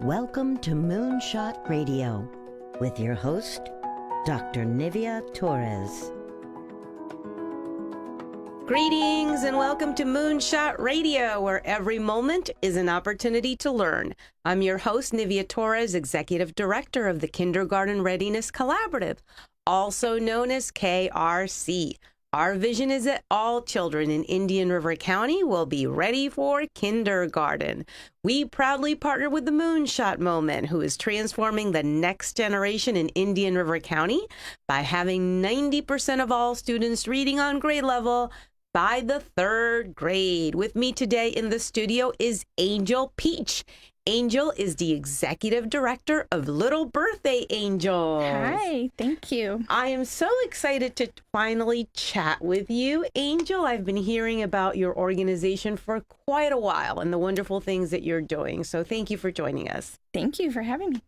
Welcome to Moonshot Radio with your host, Dr. Nivea Torres. Greetings and welcome to Moonshot Radio, where every moment is an opportunity to learn. I'm your host, Nivea Torres, Executive Director of the Kindergarten Readiness Collaborative, also known as KRC. Our vision is that all children in Indian River County will be ready for kindergarten. We proudly partner with the Moonshot Moment, who is transforming the next generation in Indian River County by having 90% of all students reading on grade level by the third grade. With me today in the studio is Angel Peach. Angel is the Executive Director of Little Birthday Angels. Hi, thank you. I am so excited to finally chat with you, Angel. I've been hearing about your organization for quite a while and the wonderful things that you're doing. So thank you for joining us. Thank you for having me.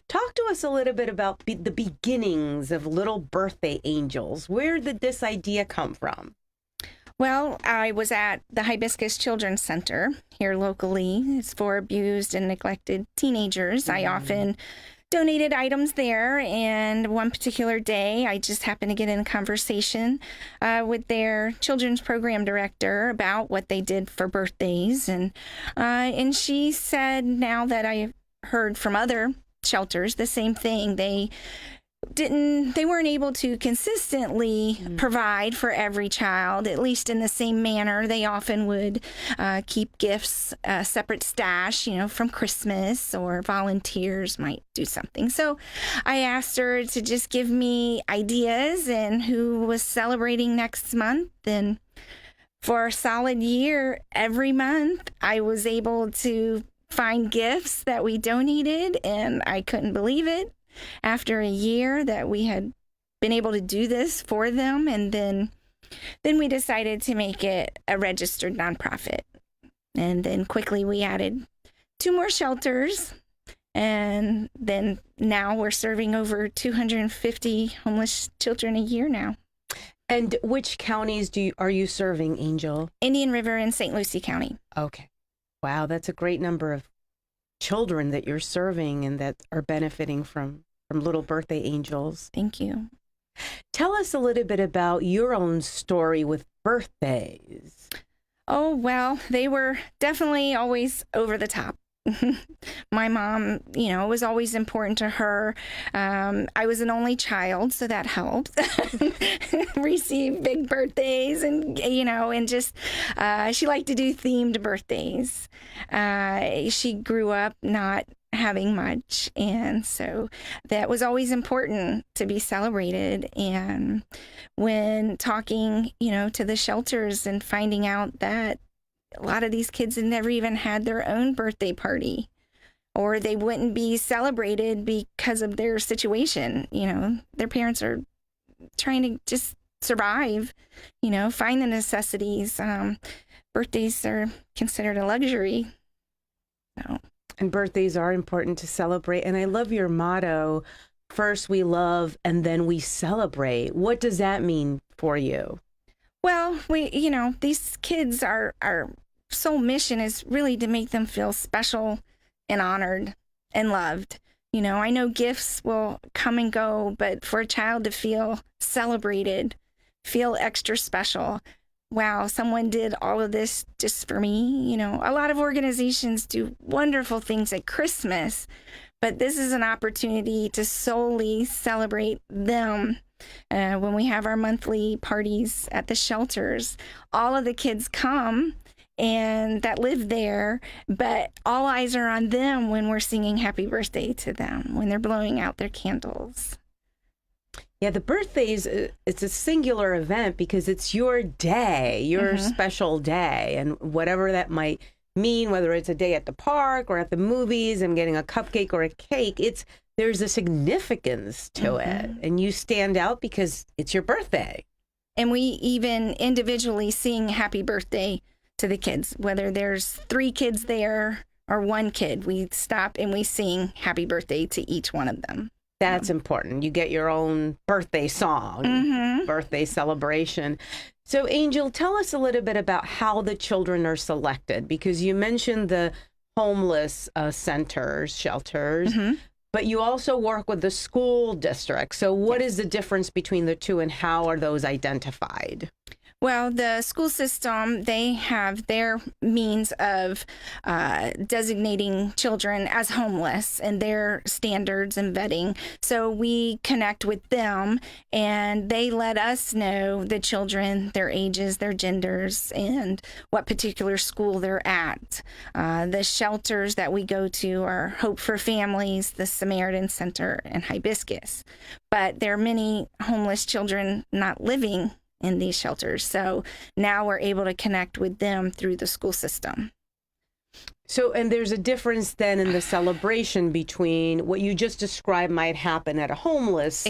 Talk to us a little bit about the beginnings of Little Birthday Angels. Where did this idea come from? Well, I was at the Hibiscus Children's Center here locally. It's for abused and neglected teenagers. I often donated items there, and one particular day, I just happened to get in a conversation with their children's program director about what they did for birthdays, and she said, now that I heard from other shelters the same thing, they weren't able to consistently provide for every child, at least in the same manner. They often would keep gifts, separate stash, from Christmas, or volunteers might do something. So I asked her to just give me ideas and who was celebrating next month. And for a solid year, every month, I was able to find gifts that we donated, and I couldn't believe it. After a year that we had been able to do this for them, and then we decided to make it a registered nonprofit. And then quickly we added 2 more shelters, and then now we're serving over 250 homeless children a year now. And which counties are you serving, Angel? Indian River and St. Lucie County. Okay. Wow, that's a great number of children that you're serving and that are benefiting from Little Birthday Angels. Thank you. Tell us a little bit about your own story with birthdays. Oh, well, they were definitely always over the top. My mom, it was always important to her. I was an only child, so that helped. Receive big birthdays and just she liked to do themed birthdays. She grew up not having much, and so that was always important to be celebrated. And when talking, to the shelters and finding out that a lot of these kids had never even had their own birthday party, or they wouldn't be celebrated because of their situation. Their parents are trying to just survive, find the necessities. Birthdays are considered a luxury. So. And birthdays are important to celebrate. And I love your motto, first we love and then we celebrate. What does that mean for you? Well, these kids, our sole mission is really to make them feel special and honored and loved. I know gifts will come and go, but for a child to feel celebrated, feel extra special. Wow, someone did all of this just for me. A lot of organizations do wonderful things at Christmas, but this is an opportunity to solely celebrate them. When we have our monthly parties at the shelters, all of the kids come and that live there, but all eyes are on them when we're singing happy birthday to them, when they're blowing out their candles. Yeah, the birthdays, it's a singular event because it's your day, your special day, and whatever that might mean, whether it's a day at the park or at the movies, I'm getting a cupcake or a cake, there's a significance to it, and you stand out because it's your birthday. And we even individually sing happy birthday to the kids, whether there's 3 kids there or 1 kid, we stop and we sing happy birthday to each one of them. That's important. You get your own birthday song, birthday celebration. So, Angel, tell us a little bit about how the children are selected, because you mentioned the homeless centers, shelters, but you also work with the school district. So what is the difference between the two, and how are those identified? Well, the school system, they have their means of designating children as homeless and their standards and vetting. So we connect with them, and they let us know the children, their ages, their genders, and what particular school they're at. The shelters that we go to are Hope for Families, the Samaritan Center, and Hibiscus. But there are many homeless children not living in these shelters. So now we're able to connect with them through the school system. So, and there's a difference then in the celebration between what you just described might happen at a homeless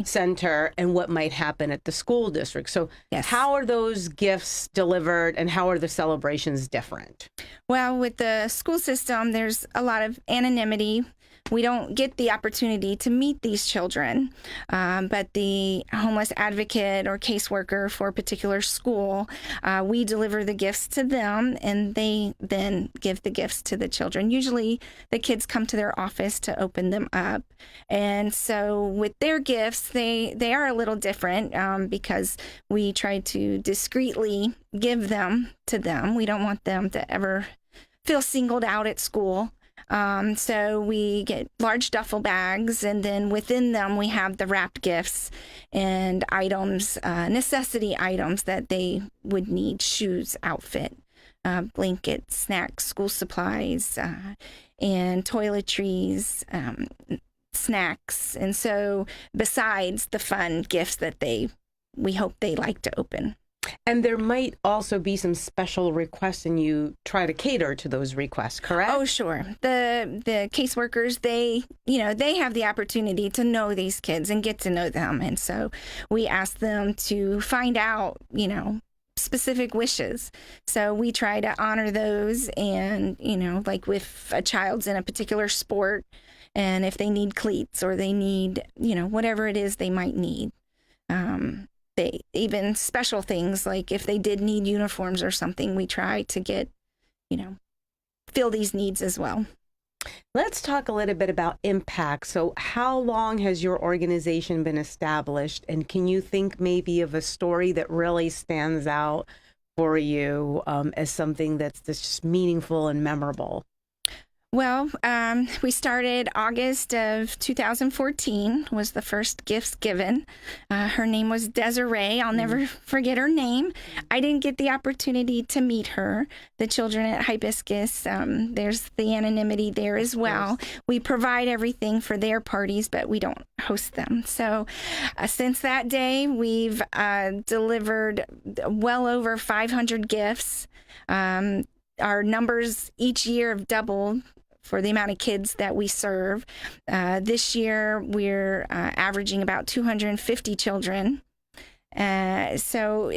center and what might happen at the school district. So how are those gifts delivered, and how are the celebrations different? Well, with the school system, there's a lot of anonymity. We don't get the opportunity to meet these children, but the homeless advocate or caseworker for a particular school, we deliver the gifts to them, and they then give the gifts to the children. Usually the kids come to their office to open them up. And so with their gifts, they are a little different because we try to discreetly give them to them. We don't want them to ever feel singled out at school. So we get large duffel bags, and then within them we have the wrapped gifts and items, necessity items that they would need: shoes, outfit, blankets, snacks, school supplies, and toiletries, snacks. And so besides the fun gifts that we hope they like to open. And there might also be some special requests, and you try to cater to those requests, correct? Oh, sure. The caseworkers, they have the opportunity to know these kids and get to know them. And so we ask them to find out, specific wishes. So we try to honor those, and, like if a child's in a particular sport, and if they need cleats or they need, whatever it is they might need. Even special things, like if they did need uniforms or something, we try to get, fill these needs as well. Let's talk a little bit about impact. So how long has your organization been established? And can you think maybe of a story that really stands out for you as something that's just meaningful and memorable? Well, we started August of 2014 was the first gifts given. Her name was Desiree. I'll never forget her name. I didn't get the opportunity to meet her. The children at Hibiscus, there's the anonymity there as well. We provide everything for their parties, but we don't host them. So since that day, we've delivered well over 500 gifts. Our numbers each year have doubled for the amount of kids that we serve. This year, we're averaging about 250 children. So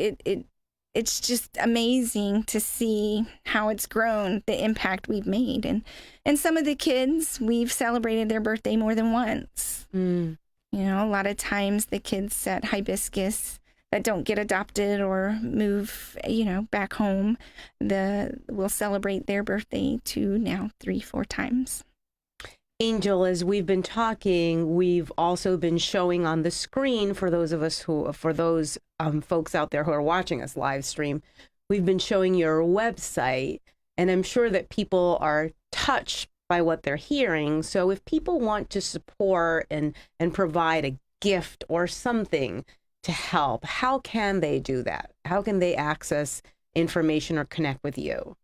it's just amazing to see how it's grown, the impact we've made. And some of the kids, we've celebrated their birthday more than once. A lot of times the kids at Hibiscus that don't get adopted or move, back home, we'll celebrate their birthday 3-4 times. Angel, as we've been talking, we've also been showing on the screen for those folks out there who are watching us live stream, we've been showing your website, and I'm sure that people are touched by what they're hearing. So if people want to support and provide a gift or something to help, how can they do that? How can they access information or connect with you?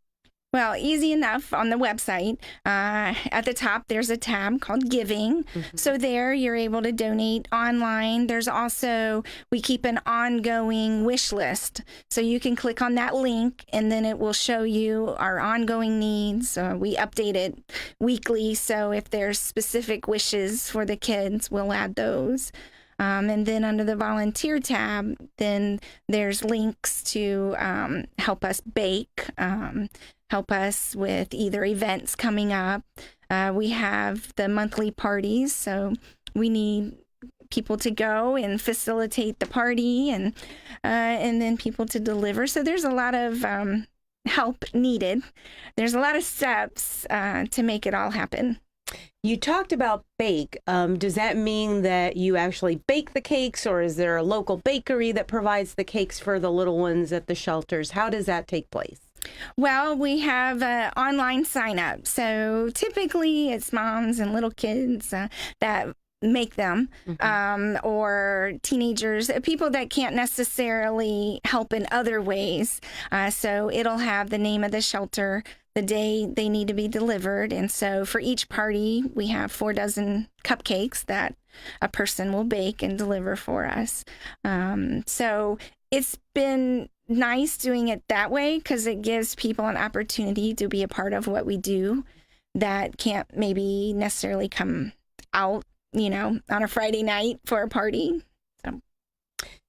Well, easy enough on the website. At the top, there's a tab called Giving. So there you're able to donate online. There's also, we keep an ongoing wish list. So you can click on that link, and then it will show you our ongoing needs. We update it weekly. So if there's specific wishes for the kids, we'll add those. And then under the volunteer tab, then there's links to help us bake, help us with either events coming up. We have the monthly parties, so we need people to go and facilitate the party, and then people to deliver. So there's a lot of help needed. There's a lot of steps to make it all happen. You talked about bake. Does that mean that you actually bake the cakes, or is there a local bakery that provides the cakes for the little ones at the shelters? How does that take place? Well, we have online sign up. So typically it's moms and little kids that make them, or teenagers, people that can't necessarily help in other ways. So it'll have the name of the shelter, the day they need to be delivered. And so for each party, we have 4 dozen cupcakes that a person will bake and deliver for us. So it's been nice doing it that way because it gives people an opportunity to be a part of what we do that can't maybe necessarily come out, on a Friday night for a party.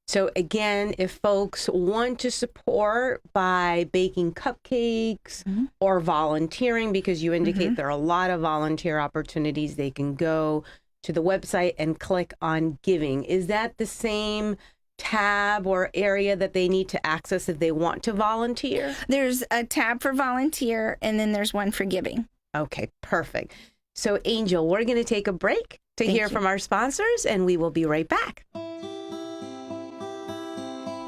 So again, if folks want to support by baking cupcakes or volunteering, because you indicate there are a lot of volunteer opportunities, they can go to the website and click on giving. Is that the same tab or area that they need to access if they want to volunteer? There's a tab for volunteer, and then there's one for giving. Okay, perfect. So Angel, we're going to take a break to hear from our sponsors, and we will be right back.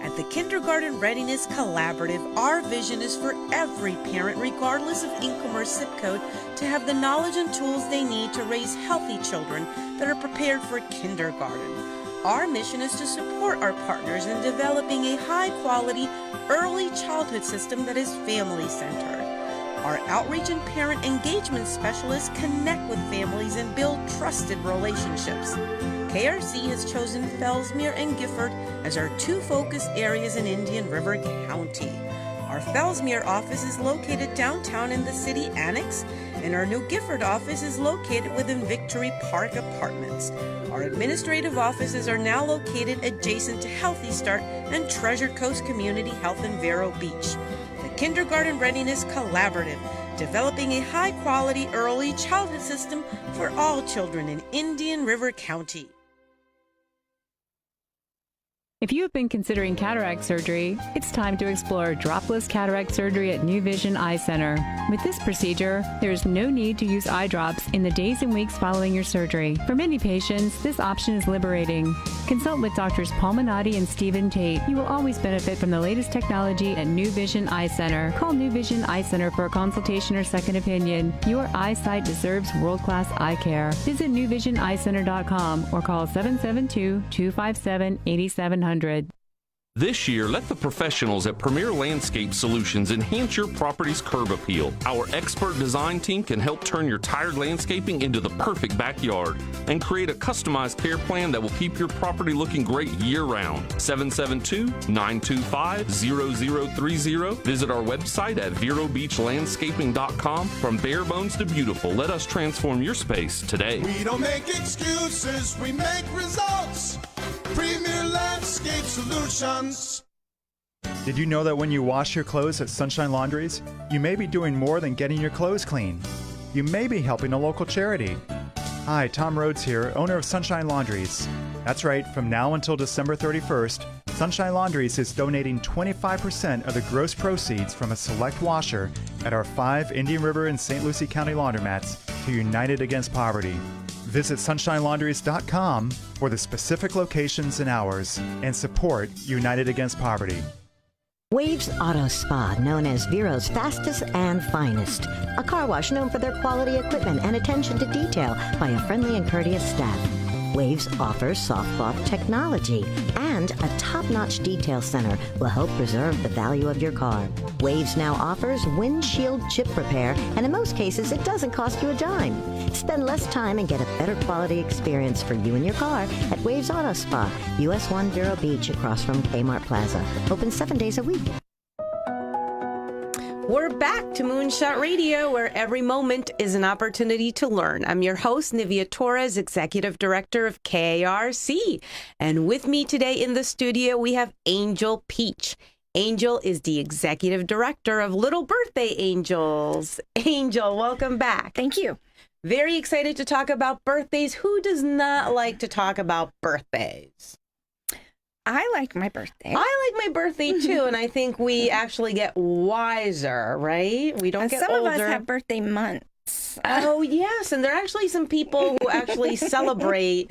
At the Kindergarten Readiness Collaborative, our vision is for every parent, regardless of income or zip code, to have the knowledge and tools they need to raise healthy children that are prepared for kindergarten. Our mission is to support our partners in developing a high-quality early childhood system that is family-centered. Our outreach and parent engagement specialists connect with families and build trusted relationships. KRC has chosen Fellsmere and Gifford as our 2 focus areas in Indian River County. Our Fellsmere office is located downtown in the city annex, and our new Gifford office is located within Victory Park Apartments. Our administrative offices are now located adjacent to Healthy Start and Treasure Coast Community Health in Vero Beach. The Kindergarten Readiness Collaborative, developing a high-quality early childhood system for all children in Indian River County. If you have been considering cataract surgery, it's time to explore dropless cataract surgery at New Vision Eye Center. With this procedure, there is no need to use eye drops in the days and weeks following your surgery. For many patients, this option is liberating. Consult with Doctors Paul Minotti and Stephen Tate. You will always benefit from the latest technology at New Vision Eye Center. Call New Vision Eye Center for a consultation or second opinion. Your eyesight deserves world-class eye care. Visit newvisioneyecenter.com or call 772-257-8700. This year, let the professionals at Premier Landscape Solutions enhance your property's curb appeal. Our expert design team can help turn your tired landscaping into the perfect backyard and create a customized care plan that will keep your property looking great year-round. 772-925-0030. Visit our website at verobeachlandscaping.com. From bare bones to beautiful, let us transform your space today. We don't make excuses, we make results. Premier Landscape Solutions. Did you know that when you wash your clothes at Sunshine Laundries, you may be doing more than getting your clothes clean? You may be helping a local charity. Hi, Tom Rhodes here, owner of Sunshine Laundries. That's right, from now until December 31st, Sunshine Laundries is donating 25% of the gross proceeds from a select washer at our 5 Indian River and St. Lucie County laundromats to United Against Poverty. Visit sunshinelaundries.com for the specific locations and hours and support United Against Poverty. Waves Auto Spa, known as Vero's fastest and finest. A car wash known for their quality equipment and attention to detail by a friendly and courteous staff. Waves offers soft cloth technology, and a top-notch detail center will help preserve the value of your car. Waves now offers windshield chip repair, and in most cases, it doesn't cost you a dime. Spend less time and get a better quality experience for you and your car at Waves Auto Spa, US 1 Vero Beach, across from Kmart Plaza. Open 7 days a week. We're back to Moonshot Radio, where every moment is an opportunity to learn. I'm your host, Nivea Torres, Executive Director of KRC. And with me today in the studio, we have Angel Peach. Angel is the Executive Director of Little Birthday Angels. Angel, welcome back. Thank you. Very excited to talk about birthdays. Who does not like to talk about birthdays? I like my birthday. I like my birthday too, and I think we actually get wiser, right? We don't get Some older. of us have birthday months. Oh, yes, and there are actually some people who actually celebrate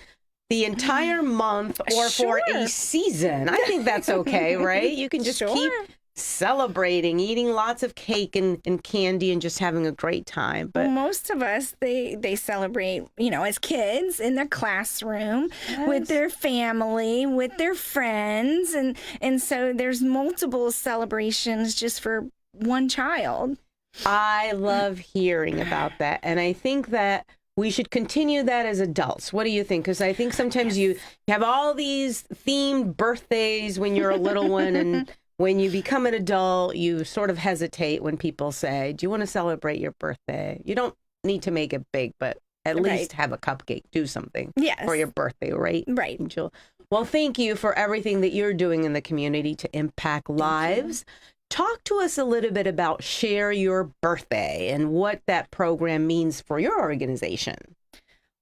the entire month or for a season. I think that's okay, right? You can just keep celebrating, eating lots of cake and candy and just having a great time. But most of us, they celebrate, as kids in their classroom, with their family, with their friends. And so there's multiple celebrations just for one child. I love hearing about that. And I think that we should continue that as adults. What do you think? Because I think sometimes you have all these themed birthdays when you're a little one, and when you become an adult, you sort of hesitate when people say, do you want to celebrate your birthday? You don't need to make it big, but at least have a cupcake, do something for your birthday, right? Right. Angel? Well, thank you for everything that you're doing in the community to impact lives. Talk to us a little bit about Share Your Birthday and what that program means for your organization.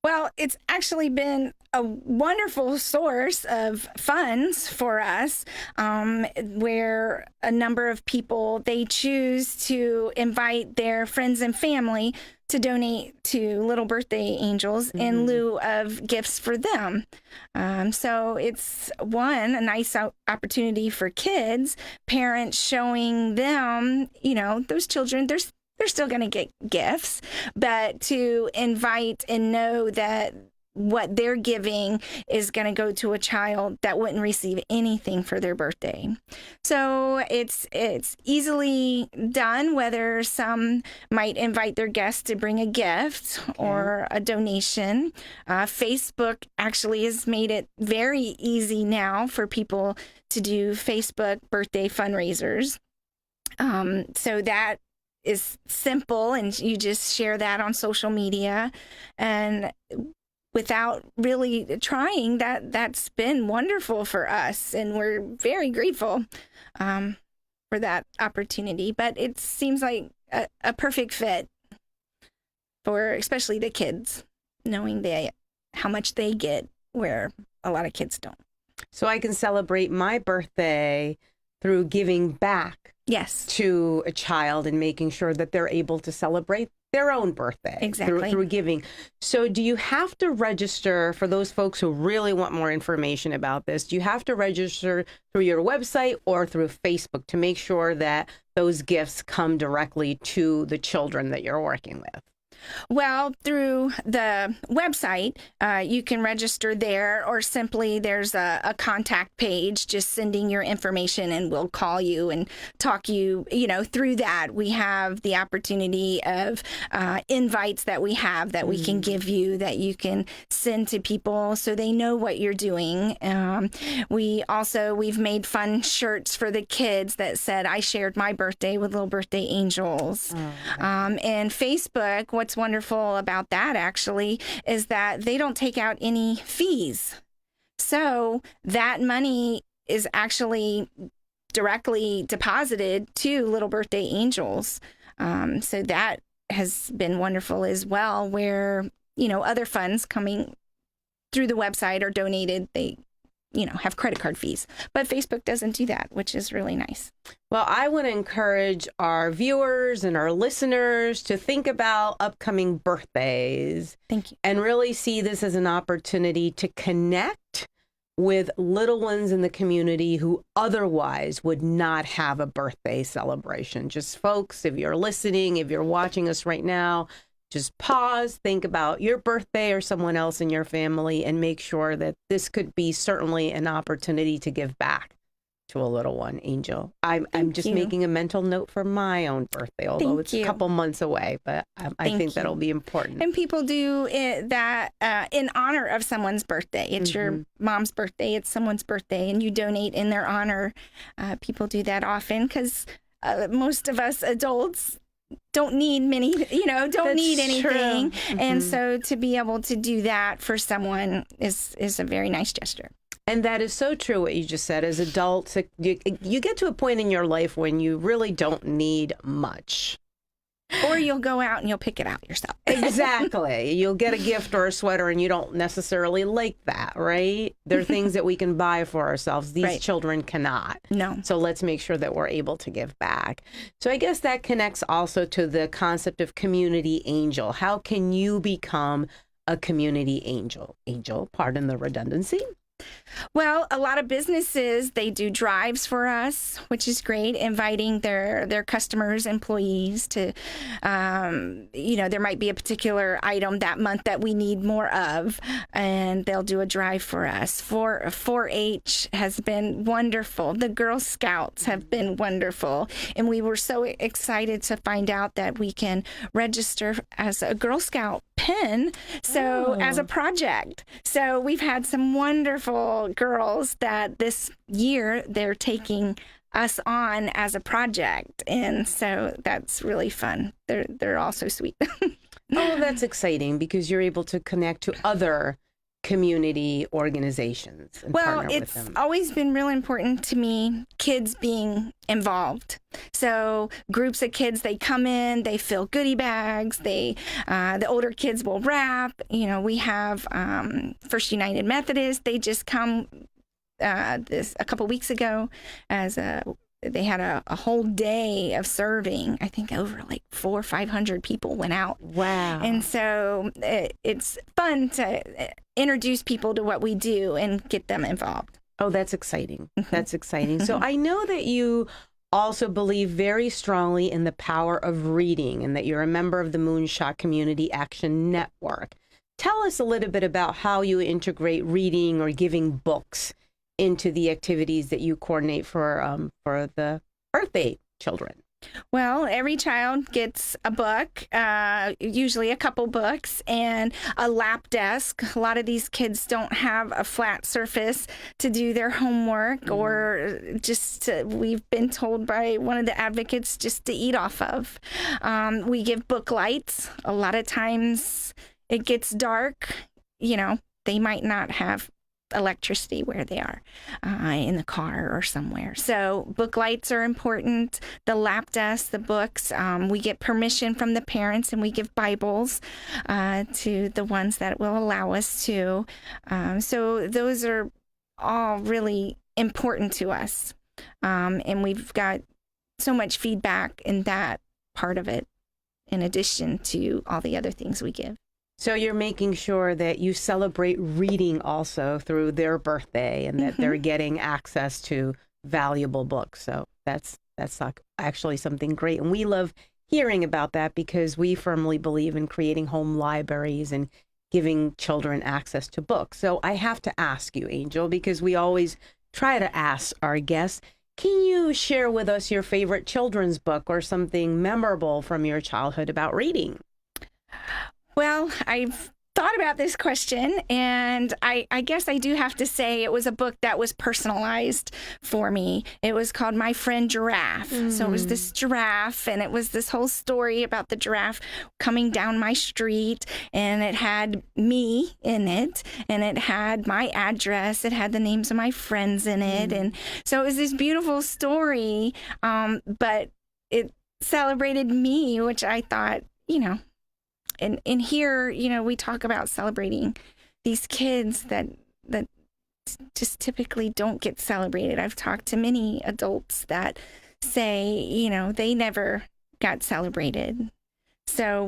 Well, it's actually been a wonderful source of funds for us, where a number of people, they choose to invite their friends and family to donate to Little Birthday Angels in lieu of gifts for them. So it's a nice opportunity for kids, parents showing them, those children, they're still going to get gifts, but to invite and know that what they're giving is going to go to a child that wouldn't receive anything for their birthday. So it's easily done, whether some might invite their guests to bring a gift or a donation. Facebook actually has made it very easy now for people to do Facebook birthday fundraisers. So that is simple, and you just share that on social media, and without really trying, that's been wonderful for us, and we're very grateful for that opportunity. But it seems like a perfect fit for especially the kids, knowing how much they get where a lot of kids don't. So I can celebrate my birthday through giving back to a child and making sure that they're able to celebrate their own birthday through giving. So do you have to register, for those folks who really want more information about this, do you have to register through your website or through Facebook to make sure that those gifts come directly to the children that you're working with? Well, through the website, you can register there, or simply there's a contact page, just sending your information and we'll call you and talk you, through that. We have the opportunity of invites that we have that we can give you, that you can send to people so they know what you're doing. We've made fun shirts for the kids that said, I shared my birthday with Little Birthday Angels. And Facebook, what's wonderful about that actually is that they don't take out any fees. So that money is actually directly deposited to Little Birthday Angels. So that has been wonderful as well, where, other funds coming through the website are donated. They have credit card fees. But Facebook doesn't do that, which is really nice. Well, I want to encourage our viewers and our listeners to think about upcoming birthdays. Thank you. And really see this as an opportunity to connect with little ones in the community who otherwise would not have a birthday celebration. Just folks, if you're listening, if you're watching us right now, just pause, think about your birthday or someone else in your family, and make sure that this could be certainly an opportunity to give back to a little one, Angel. I'm just making a mental note for my own birthday, although it's a couple months away, but I think that'll be important. And people do that in honor of someone's birthday. It's your mom's birthday, it's someone's birthday, and you donate in their honor. People do that often because most of us adults don't need need anything. And so to be able to do that for someone is a very nice gesture. And that is so true what you just said. As adults, you get to a point in your life when you really don't need much. Or you'll go out and you'll pick it out yourself. Exactly. You'll get a gift or a sweater and you don't necessarily like that, right? There are things that we can buy for ourselves. These Right. children cannot. No. So let's make sure that we're able to give back. So I guess that connects also to the concept of community angel. How can you become a community angel? Angel, pardon the redundancy. Well, a lot of businesses, they do drives for us, which is great, inviting their customers, employees to, there might be a particular item that month that we need more of, and they'll do a drive for us. 4-H has been wonderful. The Girl Scouts have been wonderful. And we were so excited to find out that we can register as a Girl Scout pin, as a project. So we've had some wonderful girls that this year they're taking us on as a project, and so that's really fun. They're all so sweet. Oh, that's exciting because you're able to connect to other community organizations and Well, partner with it's them. always been real important to me, kids being involved. So groups of kids, they come in, they fill goodie bags, the older kids will wrap. We have First United Methodist, they just come a couple weeks ago they had a whole day of serving. I think over like 400 or 500 people went out. Wow. And so it's fun to introduce people to what we do and get them involved. Oh, that's exciting. That's exciting. So I know that you also believe very strongly in the power of reading and that you're a member of the Moonshot Community Action Network. Tell us a little bit about how you integrate reading or giving books into the activities that you coordinate for the birthday children. Well, every child gets a book, usually a couple books, and a lap desk. A lot of these kids don't have a flat surface to do their homework, or we've been told by one of the advocates just to eat off of. We give book lights. A lot of times it gets dark. They might not have electricity where they are, in the car or somewhere. So book lights are important. The lap desk, the books, we get permission from the parents and we give Bibles to the ones that will allow us to. So those are all really important to us. And we've got so much feedback in that part of it, in addition to all the other things we give. So you're making sure that you celebrate reading also through their birthday and that they're getting access to valuable books. So that's actually something great. And we love hearing about that because we firmly believe in creating home libraries and giving children access to books. So I have to ask you, Angel, because we always try to ask our guests, can you share with us your favorite children's book or something memorable from your childhood about reading? Well, I've thought about this question, and I guess I do have to say it was a book that was personalized for me. It was called My Friend Giraffe. So it was this giraffe, and it was this whole story about the giraffe coming down my street, and it had me in it, and it had my address. It had the names of my friends in it. And so it was this beautiful story, but it celebrated me, which I thought, And here, we talk about celebrating these kids that just typically don't get celebrated. I've talked to many adults that say, they never got celebrated. So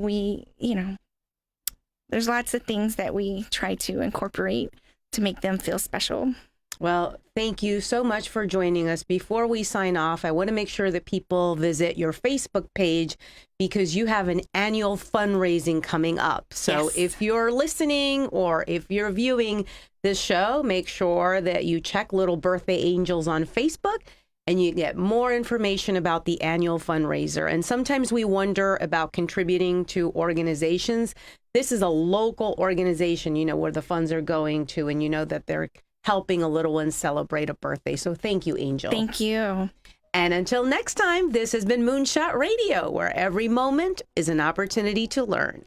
there's lots of things that we try to incorporate to make them feel special. Well, thank you so much for joining us. Before we sign off, I want to make sure that people visit your Facebook page because you have an annual fundraising coming up. So if you're listening or if you're viewing this show, make sure that you check Little Birthday Angels on Facebook and you get more information about the annual fundraiser. And sometimes we wonder about contributing to organizations. This is a local organization, where the funds are going to, and that they're helping a little one celebrate a birthday. So thank you, Angel. Thank you. And until next time, this has been Moonshot Radio, where every moment is an opportunity to learn.